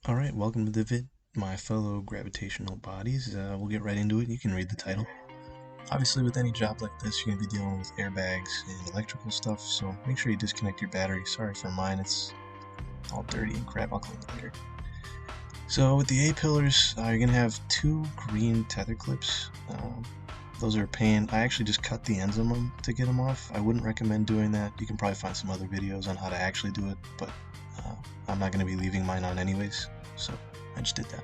Alright, welcome to the vid, my fellow gravitational bodies. We'll get right into it. You can read the title. Obviously, with any job like this, you're going to be dealing with airbags and electrical stuff, so make sure you disconnect your battery. Sorry for mine, it's all dirty and crap. I'll clean it later. So with the A-pillars, you're going to have two green tether clips. Those are a pain. I actually just cut the ends of them to get them off. I wouldn't recommend doing that. You can probably find some other videos on how to actually do it, but I'm not going to be leaving mine on anyways, so I just did that.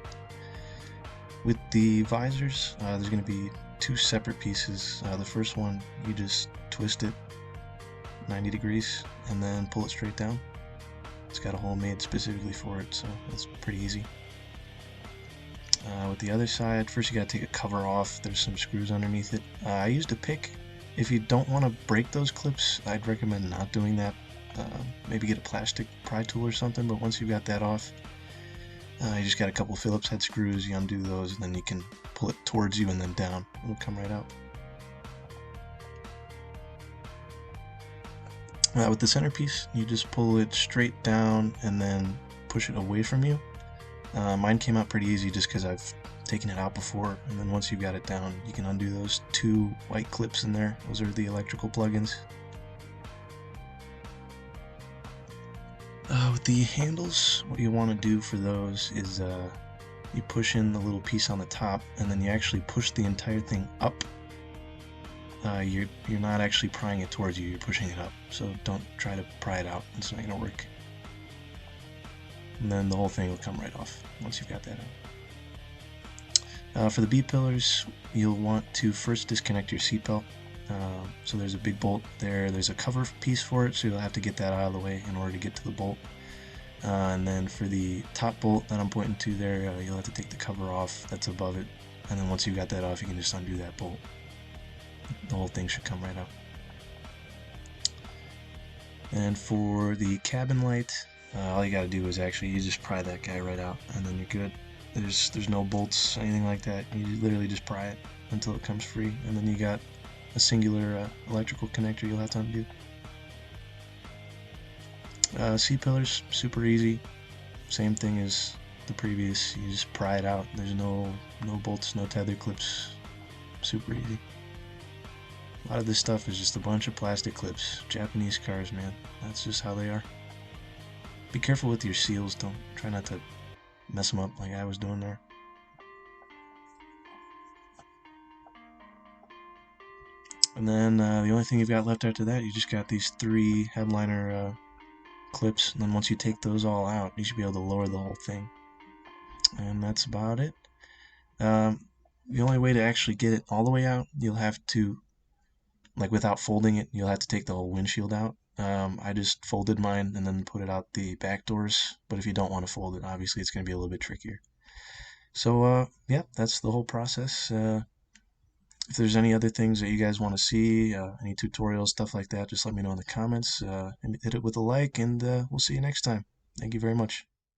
With the visors, there's going to be two separate pieces. The first one, you just twist it 90 degrees and then pull it straight down. It's got a hole made specifically for it, so it's pretty easy. With the other side, first you got to take a cover off. There's some screws underneath it. I used a pick. If you don't want to break those clips, I'd recommend not doing that. Maybe get a plastic pry tool or something, but once you've got that off, you just got a couple Phillips head screws, you undo those, and then you can pull it towards you and then down. It'll come right out. With the centerpiece, you just pull it straight down and then push it away from you. Mine came out pretty easy just because I've taken it out before, and then once you've got it down, you can undo those two white clips in there. Those are the electrical plugins. With the handles, what you want to do for those is you push in the little piece on the top, and then you actually push the entire thing up. You're not actually prying it towards you, you're pushing it up, so don't try to pry it out, it's not going to work. And then the whole thing will come right off once you've got that out. For the B pillars, you'll want to first disconnect your seatbelt. So there's a big bolt there, there's a cover piece for it, so you'll have to get that out of the way in order to get to the bolt. And then for the top bolt that I'm pointing to there, you'll have to take the cover off that's above it, and then once you've got that off, you can just undo that bolt. The whole thing should come right out. And for the cabin light, all you gotta do is you just pry that guy right out, and then you're good. There's no bolts, anything like that. You literally just pry it until it comes free, and then you got a singular electrical connector you'll have to undo. C-pillars, super easy. Same thing as the previous. You just pry it out. There's no bolts, no tether clips. Super easy. A lot of this stuff is just a bunch of plastic clips. Japanese cars, man. That's just how they are. Be careful with your seals. Don't try not to mess them up like I was doing there. And then the only thing you've got left after that, you just got these three headliner clips, and then once you take those all out, you should be able to lower the whole thing. And that's about it. The only way to actually get it all the way out, you'll have to, like without folding it, you'll have to take the whole windshield out. I just folded mine and then put it out the back doors, but if you don't want to fold it, obviously it's going to be a little bit trickier. So yeah, that's the whole process. If there's any other things that you guys want to see, any tutorials, stuff like that, just let me know in the comments. And hit it with a like, and we'll see you next time. Thank you very much.